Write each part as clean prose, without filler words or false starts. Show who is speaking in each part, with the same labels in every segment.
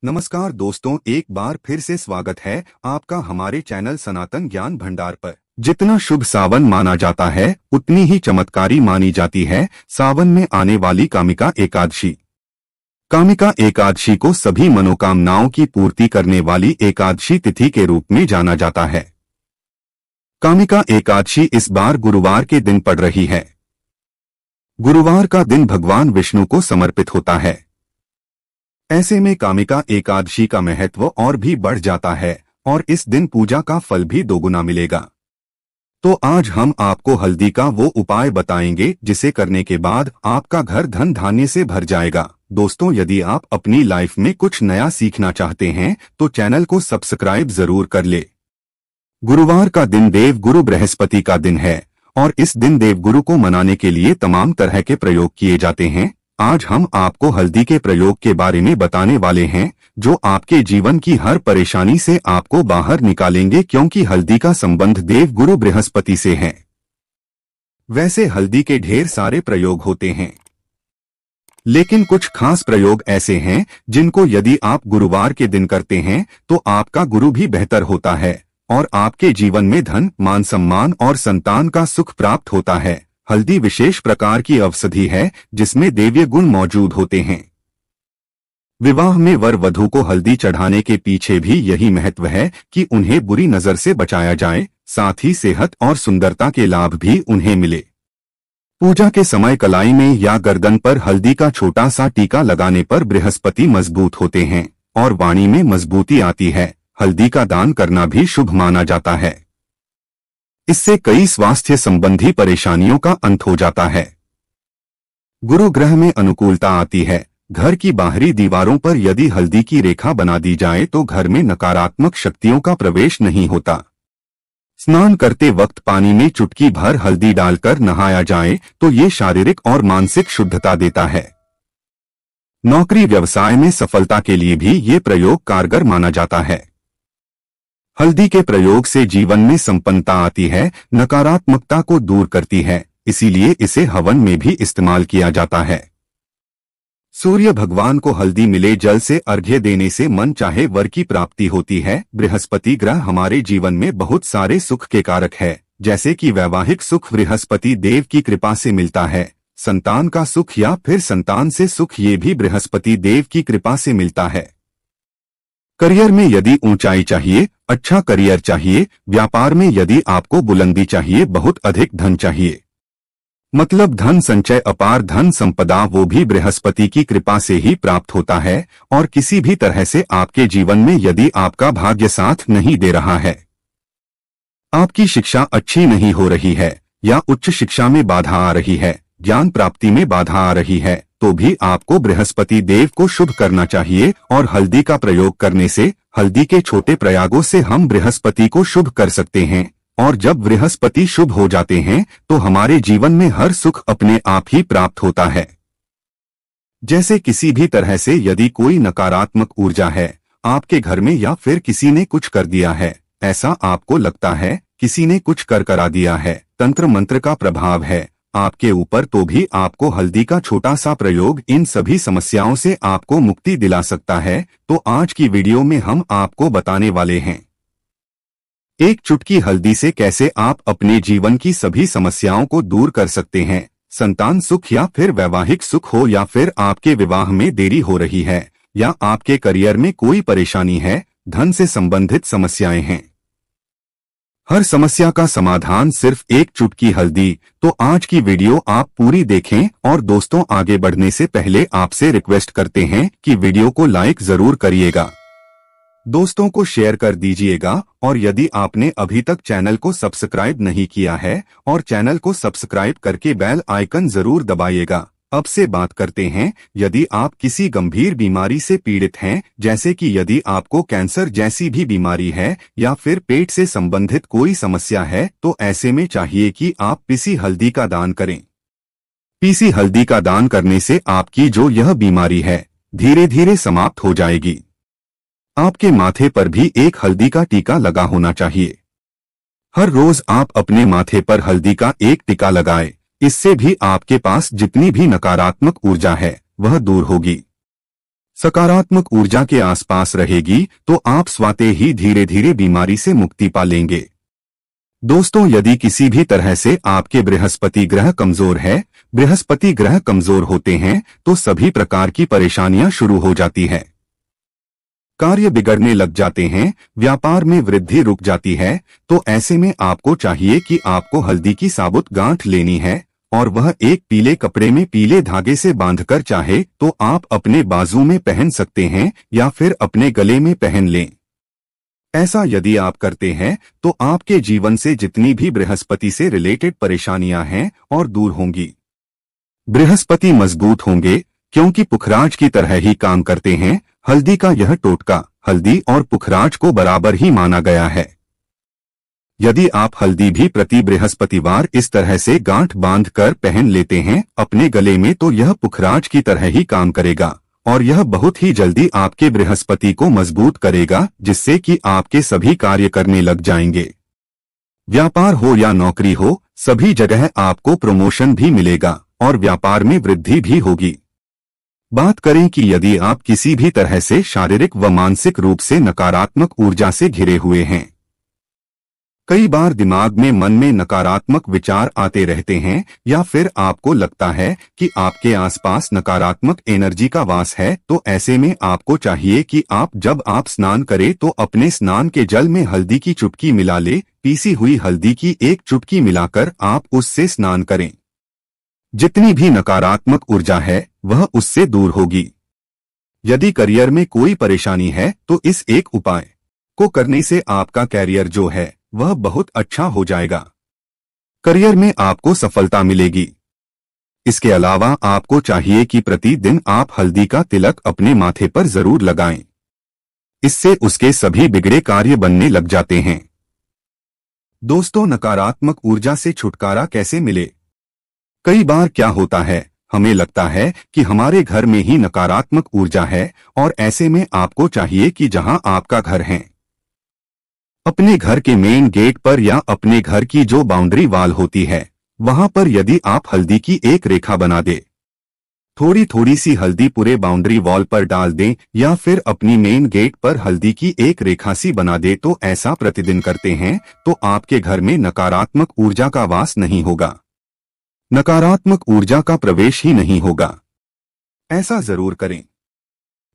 Speaker 1: नमस्कार दोस्तों, एक बार फिर से स्वागत है आपका हमारे चैनल सनातन ज्ञान भंडार पर। जितना शुभ सावन माना जाता है उतनी ही चमत्कारी मानी जाती है सावन में आने वाली कामिका एकादशी। कामिका एकादशी को सभी मनोकामनाओं की पूर्ति करने वाली एकादशी तिथि के रूप में जाना जाता है। कामिका एकादशी इस बार गुरुवार के दिन पड़ रही है। गुरुवार का दिन भगवान विष्णु को समर्पित होता है। ऐसे में कामिका एकादशी का महत्व और भी बढ़ जाता है और इस दिन पूजा का फल भी दोगुना मिलेगा। तो आज हम आपको हल्दी का वो उपाय बताएंगे जिसे करने के बाद आपका घर धन धान्य से भर जाएगा। दोस्तों, यदि आप अपनी लाइफ में कुछ नया सीखना चाहते हैं तो चैनल को सब्सक्राइब जरूर कर ले। गुरुवार का दिन देवगुरु बृहस्पति का दिन है और इस दिन देवगुरु को मनाने के लिए तमाम तरह के प्रयोग किए जाते हैं। आज हम आपको हल्दी के प्रयोग के बारे में बताने वाले हैं जो आपके जीवन की हर परेशानी से आपको बाहर निकालेंगे, क्योंकि हल्दी का संबंध देवगुरु बृहस्पति से है। वैसे हल्दी के ढेर सारे प्रयोग होते हैं, लेकिन कुछ खास प्रयोग ऐसे हैं जिनको यदि आप गुरुवार के दिन करते हैं तो आपका गुरु भी बेहतर होता है और आपके जीवन में धन, मान सम्मान और संतान का सुख प्राप्त होता है। हल्दी विशेष प्रकार की औषधि है जिसमें दैवीय गुण मौजूद होते हैं। विवाह में वर वधू को हल्दी चढ़ाने के पीछे भी यही महत्व है कि उन्हें बुरी नजर से बचाया जाए, साथ ही सेहत और सुंदरता के लाभ भी उन्हें मिले। पूजा के समय कलाई में या गर्दन पर हल्दी का छोटा सा टीका लगाने पर बृहस्पति मजबूत होते हैं और वाणी में मजबूती आती है। हल्दी का दान करना भी शुभ माना जाता है। इससे कई स्वास्थ्य संबंधी परेशानियों का अंत हो जाता है। गुरु ग्रह में अनुकूलता आती है। घर की बाहरी दीवारों पर यदि हल्दी की रेखा बना दी जाए तो घर में नकारात्मक शक्तियों का प्रवेश नहीं होता। स्नान करते वक्त पानी में चुटकी भर हल्दी डालकर नहाया जाए तो ये शारीरिक और मानसिक शुद्धता देता है। नौकरी व्यवसाय में सफलता के लिए भी ये प्रयोग कारगर माना जाता है। हल्दी के प्रयोग से जीवन में संपन्नता आती है, नकारात्मकता को दूर करती है, इसीलिए इसे हवन में भी इस्तेमाल किया जाता है। सूर्य भगवान को हल्दी मिले जल से अर्घ्य देने से मन चाहे वर की प्राप्ति होती है। बृहस्पति ग्रह हमारे जीवन में बहुत सारे सुख के कारक है, जैसे कि वैवाहिक सुख बृहस्पति देव की कृपा से मिलता है। संतान का सुख या फिर संतान से सुख ये भी बृहस्पति देव की कृपा से मिलता है। करियर में यदि ऊंचाई चाहिए, अच्छा करियर चाहिए, व्यापार में यदि आपको बुलंदी चाहिए, बहुत अधिक धन चाहिए, मतलब धन संचय, अपार धन संपदा, वो भी बृहस्पति की कृपा से ही प्राप्त होता है। और किसी भी तरह से आपके जीवन में यदि आपका भाग्य साथ नहीं दे रहा है, आपकी शिक्षा अच्छी नहीं हो रही है या उच्च शिक्षा में बाधा आ रही है, ज्ञान प्राप्ति में बाधा आ रही है, तो भी आपको बृहस्पति देव को शुभ करना चाहिए। और हल्दी का प्रयोग करने से, हल्दी के छोटे प्रयागों से हम बृहस्पति को शुभ कर सकते हैं। और जब बृहस्पति शुभ हो जाते हैं तो हमारे जीवन में हर सुख अपने आप ही प्राप्त होता है। जैसे किसी भी तरह से यदि कोई नकारात्मक ऊर्जा है आपके घर में या फिर किसी ने कुछ कर दिया है, ऐसा आपको लगता है किसी ने कुछ कर करा दिया है, तंत्र मंत्र का प्रभाव है आपके ऊपर, तो भी आपको हल्दी का छोटा सा प्रयोग इन सभी समस्याओं से आपको मुक्ति दिला सकता है। तो आज की वीडियो में हम आपको बताने वाले हैं एक चुटकी हल्दी से कैसे आप अपने जीवन की सभी समस्याओं को दूर कर सकते हैं। संतान सुख या फिर वैवाहिक सुख हो, या फिर आपके विवाह में देरी हो रही है, या आपके करियर में कोई परेशानी है, धन से संबंधित समस्याएं हैं, हर समस्या का समाधान सिर्फ एक चुटकी हल्दी। तो आज की वीडियो आप पूरी देखें। और दोस्तों, आगे बढ़ने से पहले आपसे रिक्वेस्ट करते हैं कि वीडियो को लाइक जरूर करिएगा, दोस्तों को शेयर कर दीजिएगा, और यदि आपने अभी तक चैनल को सब्सक्राइब नहीं किया है और चैनल को सब्सक्राइब करके बेल आइकन जरूर दबाइएगा। अब से बात करते हैं, यदि आप किसी गंभीर बीमारी से पीड़ित हैं, जैसे कि यदि आपको कैंसर जैसी भी बीमारी है या फिर पेट से संबंधित कोई समस्या है, तो ऐसे में चाहिए कि आप पीसी हल्दी का दान करें। पीसी हल्दी का दान करने से आपकी जो यह बीमारी है धीरे धीरे समाप्त हो जाएगी। आपके माथे पर भी एक हल्दी का टीका लगा होना चाहिए। हर रोज आप अपने माथे पर हल्दी का एक टीका लगाएं। इससे भी आपके पास जितनी भी नकारात्मक ऊर्जा है वह दूर होगी। सकारात्मक ऊर्जा के आसपास रहेगी तो आप स्वतः ही धीरे धीरे बीमारी से मुक्ति पा लेंगे। दोस्तों, यदि किसी भी तरह से आपके बृहस्पति ग्रह कमजोर है, बृहस्पति ग्रह कमजोर होते हैं तो सभी प्रकार की परेशानियां शुरू हो जाती है। कार्य बिगड़ने लग जाते हैं, व्यापार में वृद्धि रुक जाती है। तो ऐसे में आपको चाहिए कि आपको हल्दी की साबुत गांठ लेनी है और वह एक पीले कपड़े में पीले धागे से बांधकर चाहे तो आप अपने बाजू में पहन सकते हैं या फिर अपने गले में पहन लें। ऐसा यदि आप करते हैं तो आपके जीवन से जितनी भी बृहस्पति से रिलेटेड परेशानियां हैं और दूर होंगी। बृहस्पति मजबूत होंगे क्योंकि पुखराज की तरह ही काम करते हैं। हल्दी का यह टोटका हल्दी और पुखराज को बराबर ही माना गया है। यदि आप हल्दी भी प्रति बृहस्पतिवार इस तरह से गांठ बांधकर पहन लेते हैं अपने गले में तो यह पुखराज की तरह ही काम करेगा और यह बहुत ही जल्दी आपके बृहस्पति को मजबूत करेगा, जिससे कि आपके सभी कार्य करने लग जाएंगे। व्यापार हो या नौकरी हो, सभी जगह आपको प्रमोशन भी मिलेगा और व्यापार में वृद्धि भी होगी। बात करें कि यदि आप किसी भी तरह से शारीरिक व मानसिक रूप से नकारात्मक ऊर्जा से घिरे हुए हैं, कई बार दिमाग में मन में नकारात्मक विचार आते रहते हैं या फिर आपको लगता है कि आपके आसपास नकारात्मक एनर्जी का वास है, तो ऐसे में आपको चाहिए कि जब आप स्नान करें तो अपने स्नान के जल में हल्दी की चुटकी मिला ले। पीसी हुई हल्दी की एक चुटकी मिलाकर आप उससे स्नान करें। जितनी भी नकारात्मक ऊर्जा है वह उससे दूर होगी। यदि करियर में कोई परेशानी है तो इस एक उपाय को करने से आपका कैरियर जो है वह बहुत अच्छा हो जाएगा। करियर में आपको सफलता मिलेगी। इसके अलावा आपको चाहिए कि प्रतिदिन आप हल्दी का तिलक अपने माथे पर जरूर लगाएं। इससे उसके सभी बिगड़े कार्य बनने लग जाते हैं। दोस्तों, नकारात्मक ऊर्जा से छुटकारा कैसे मिले? कई बार क्या होता है, हमें लगता है कि हमारे घर में ही नकारात्मक ऊर्जा है और ऐसे में आपको चाहिए कि जहां आपका घर है, अपने घर के मेन गेट पर या अपने घर की जो बाउंड्री वॉल होती है वहां पर यदि आप हल्दी की एक रेखा बना दे, थोड़ी थोड़ी सी हल्दी पूरे बाउंड्री वॉल पर डाल दें या फिर अपनी मेन गेट पर हल्दी की एक रेखा सी बना दे, तो ऐसा प्रतिदिन करते हैं तो आपके घर में नकारात्मक ऊर्जा का वास नहीं होगा, नकारात्मक ऊर्जा का प्रवेश ही नहीं होगा। ऐसा जरूर करें।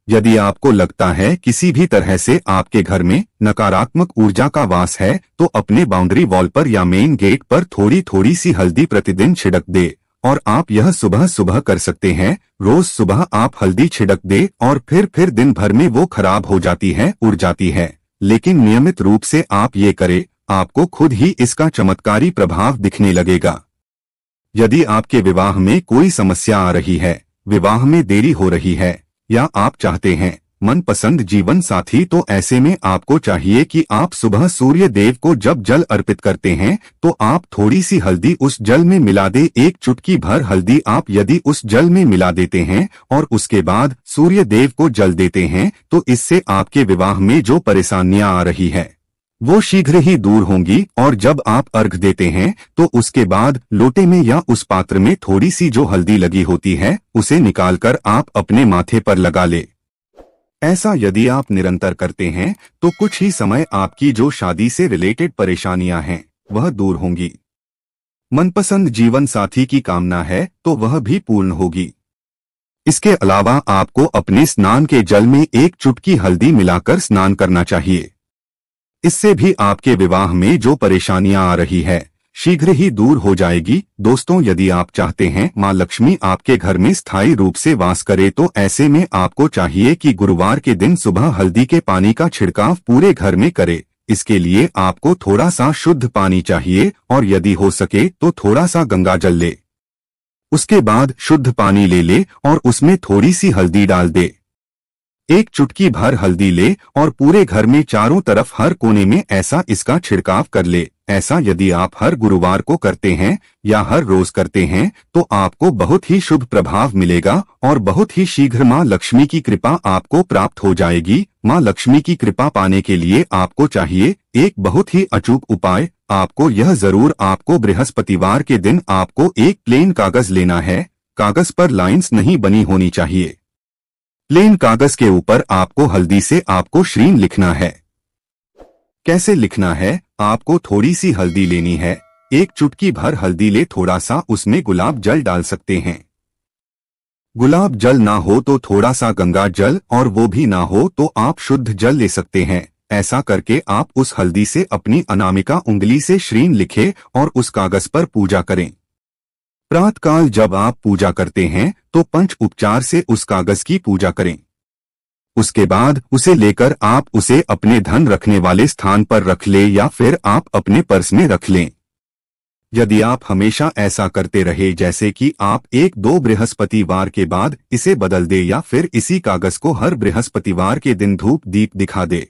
Speaker 1: यदि आपको लगता है किसी भी तरह से आपके घर में नकारात्मक ऊर्जा का वास है तो अपने बाउंड्री वॉल पर या मेन गेट पर थोड़ी थोड़ी सी हल्दी प्रतिदिन छिड़क दे और आप यह सुबह सुबह कर सकते हैं। रोज सुबह आप हल्दी छिड़क दे और फिर दिन भर में वो खराब हो जाती है, उड़ जाती है, लेकिन नियमित रूप से आप ये करें, आपको खुद ही इसका चमत्कारी प्रभाव दिखने लगेगा। यदि आपके विवाह में कोई समस्या आ रही है, विवाह में देरी हो रही है या आप चाहते हैं मनपसंद जीवन साथी, तो ऐसे में आपको चाहिए कि आप सुबह सूर्य देव को जब जल अर्पित करते हैं तो आप थोड़ी सी हल्दी उस जल में मिला दे। एक चुटकी भर हल्दी आप यदि उस जल में मिला देते हैं और उसके बाद सूर्य देव को जल देते हैं तो इससे आपके विवाह में जो परेशानियां आ रही है वो शीघ्र ही दूर होंगी। और जब आप अर्घ देते हैं तो उसके बाद लोटे में या उस पात्र में थोड़ी सी जो हल्दी लगी होती है उसे निकालकर आप अपने माथे पर लगा ले। ऐसा यदि आप निरंतर करते हैं तो कुछ ही समय आपकी जो शादी से रिलेटेड परेशानियां हैं वह दूर होंगी। मनपसंद जीवन साथी की कामना है तो वह भी पूर्ण होगी। इसके अलावा आपको अपने स्नान के जल में एक चुटकी हल्दी मिलाकर स्नान करना चाहिए। इससे भी आपके विवाह में जो परेशानियां आ रही है शीघ्र ही दूर हो जाएगी। दोस्तों, यदि आप चाहते हैं मां लक्ष्मी आपके घर में स्थायी रूप से वास करे तो ऐसे में आपको चाहिए कि गुरुवार के दिन सुबह हल्दी के पानी का छिड़काव पूरे घर में करे। इसके लिए आपको थोड़ा सा शुद्ध पानी चाहिए और यदि हो सके तो थोड़ा सा गंगा जल ले। उसके बाद शुद्ध पानी ले और उसमें थोड़ी सी हल्दी डाल दे। एक चुटकी भर हल्दी ले और पूरे घर में चारों तरफ हर कोने में ऐसा इसका छिड़काव कर ले। ऐसा यदि आप हर गुरुवार को करते हैं या हर रोज करते हैं तो आपको बहुत ही शुभ प्रभाव मिलेगा और बहुत ही शीघ्र मां लक्ष्मी की कृपा आपको प्राप्त हो जाएगी। मां लक्ष्मी की कृपा पाने के लिए आपको चाहिए एक बहुत ही अचूक उपाय। आपको बृहस्पतिवार के दिन आपको एक प्लेन कागज लेना है। कागज पर लाइंस नहीं बनी होनी चाहिए। प्लेन कागज के ऊपर आपको हल्दी से आपको श्रीन लिखना है। कैसे लिखना है? आपको थोड़ी सी हल्दी लेनी है, एक चुटकी भर हल्दी ले, थोड़ा सा उसमें गुलाब जल डाल सकते हैं। गुलाब जल ना हो तो थोड़ा सा गंगा जल, और वो भी ना हो तो आप शुद्ध जल ले सकते हैं। ऐसा करके आप उस हल्दी से अपनी अनामिका उंगली से श्रीन लिखे और उस कागज पर पूजा करें। प्रातःकाल जब आप पूजा करते हैं तो पंच उपचार से उस कागज की पूजा करें। उसके बाद उसे लेकर आप उसे अपने धन रखने वाले स्थान पर रख ले या फिर आप अपने पर्स में रख लें। यदि आप हमेशा ऐसा करते रहे, जैसे कि आप 1-2 बृहस्पतिवार के बाद इसे बदल दे या फिर इसी कागज को हर बृहस्पतिवार के दिन धूप दीप दिखा दे,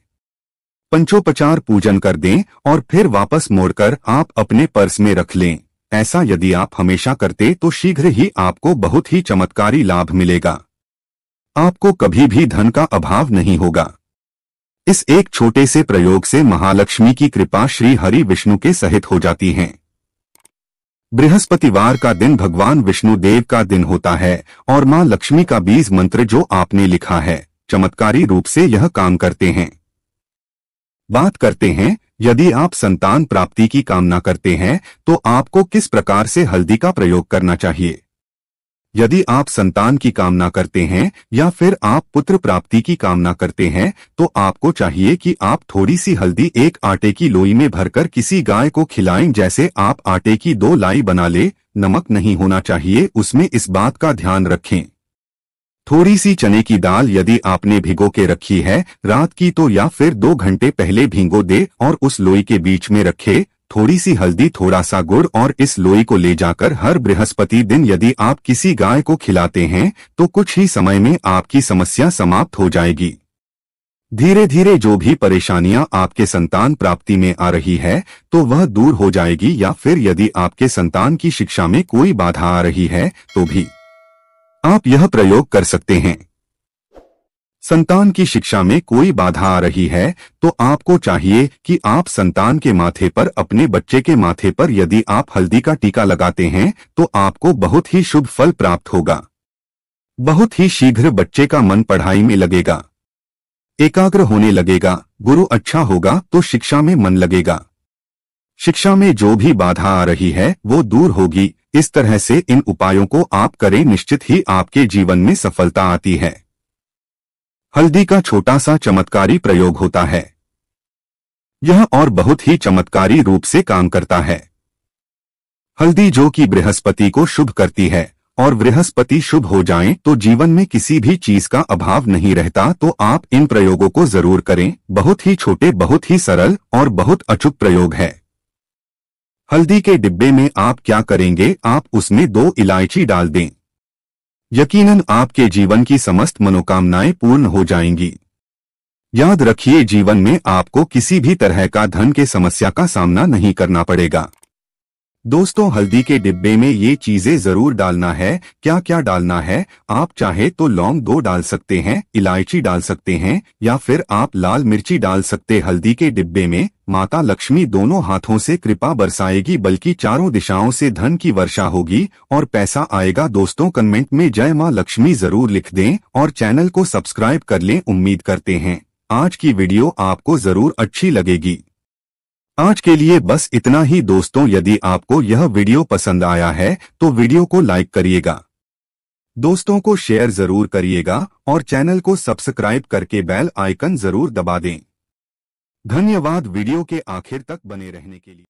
Speaker 1: पंचोपचार पूजन कर दें और फिर वापस मोड़कर आप अपने पर्स में रख लें। ऐसा यदि आप हमेशा करते तो शीघ्र ही आपको बहुत ही चमत्कारी लाभ मिलेगा। आपको कभी भी धन का अभाव नहीं होगा। इस एक छोटे से प्रयोग से महालक्ष्मी की कृपा श्री हरि विष्णु के सहित हो जाती है। बृहस्पतिवार का दिन भगवान विष्णु देव का दिन होता है और मां लक्ष्मी का बीज मंत्र जो आपने लिखा है, चमत्कारी रूप से यह काम करते हैं। बात करते हैं, यदि आप संतान प्राप्ति की कामना करते हैं तो आपको किस प्रकार से हल्दी का प्रयोग करना चाहिए। यदि आप संतान की कामना करते हैं या फिर आप पुत्र प्राप्ति की कामना करते हैं तो आपको चाहिए कि आप थोड़ी सी हल्दी एक आटे की लोई में भरकर किसी गाय को खिलाएं। जैसे आप आटे की 2 लाई बना ले, नमक नहीं होना चाहिए उसमें, इस बात का ध्यान रखें। थोड़ी सी चने की दाल यदि आपने भिगो के रखी है रात की तो या फिर 2 घंटे पहले भिगो दे और उस लोई के बीच में रखे थोड़ी सी हल्दी, थोड़ा सा गुड़, और इस लोई को ले जाकर हर बृहस्पति दिन यदि आप किसी गाय को खिलाते हैं तो कुछ ही समय में आपकी समस्या समाप्त हो जाएगी। धीरे धीरे जो भी परेशानियां आपके संतान प्राप्ति में आ रही है तो वह दूर हो जाएगी। या फिर यदि आपके संतान की शिक्षा में कोई बाधा आ रही है तो भी आप यह प्रयोग कर सकते हैं। संतान की शिक्षा में कोई बाधा आ रही है तो आपको चाहिए कि आप संतान के माथे पर, अपने बच्चे के माथे पर यदि आप हल्दी का टीका लगाते हैं तो आपको बहुत ही शुभ फल प्राप्त होगा। बहुत ही शीघ्र बच्चे का मन पढ़ाई में लगेगा, एकाग्र होने लगेगा, गुरु अच्छा होगा तो शिक्षा में मन लगेगा। शिक्षा में जो भी बाधा आ रही है वो दूर होगी। इस तरह से इन उपायों को आप करें, निश्चित ही आपके जीवन में सफलता आती है। हल्दी का छोटा सा चमत्कारी प्रयोग होता है, यह और बहुत ही चमत्कारी रूप से काम करता है। हल्दी जो कि बृहस्पति को शुभ करती है और बृहस्पति शुभ हो जाएं तो जीवन में किसी भी चीज का अभाव नहीं रहता। तो आप इन प्रयोगों को जरूर करें। बहुत ही छोटे, बहुत ही सरल और बहुत अचूक प्रयोग है। हल्दी के डिब्बे में आप क्या करेंगे, आप उसमें 2 इलायची डाल दें। यकीनन आपके जीवन की समस्त मनोकामनाएं पूर्ण हो जाएंगी। याद रखिए, जीवन में आपको किसी भी तरह का धन के समस्या का सामना नहीं करना पड़ेगा। दोस्तों, हल्दी के डिब्बे में ये चीजें जरूर डालना है। क्या क्या डालना है, आप चाहे तो लौंग 2 डाल सकते हैं, इलायची डाल सकते हैं या फिर आप लाल मिर्ची डाल सकते। हल्दी के डिब्बे में माता लक्ष्मी दोनों हाथों से कृपा बरसाएगी, बल्कि चारों दिशाओं से धन की वर्षा होगी और पैसा आएगा। दोस्तों, कमेंट में जय मां लक्ष्मी जरूर लिख दें और चैनल को सब्सक्राइब कर लें। उम्मीद करते हैं आज की वीडियो आपको जरूर अच्छी लगेगी। आज के लिए बस इतना ही दोस्तों। यदि आपको यह वीडियो पसंद आया है तो वीडियो को लाइक करिएगा, दोस्तों को शेयर जरूर करिएगा और चैनल को सब्सक्राइब करके बेल आइकन जरूर दबा दें। धन्यवाद वीडियो के आखिर तक बने रहने के लिए।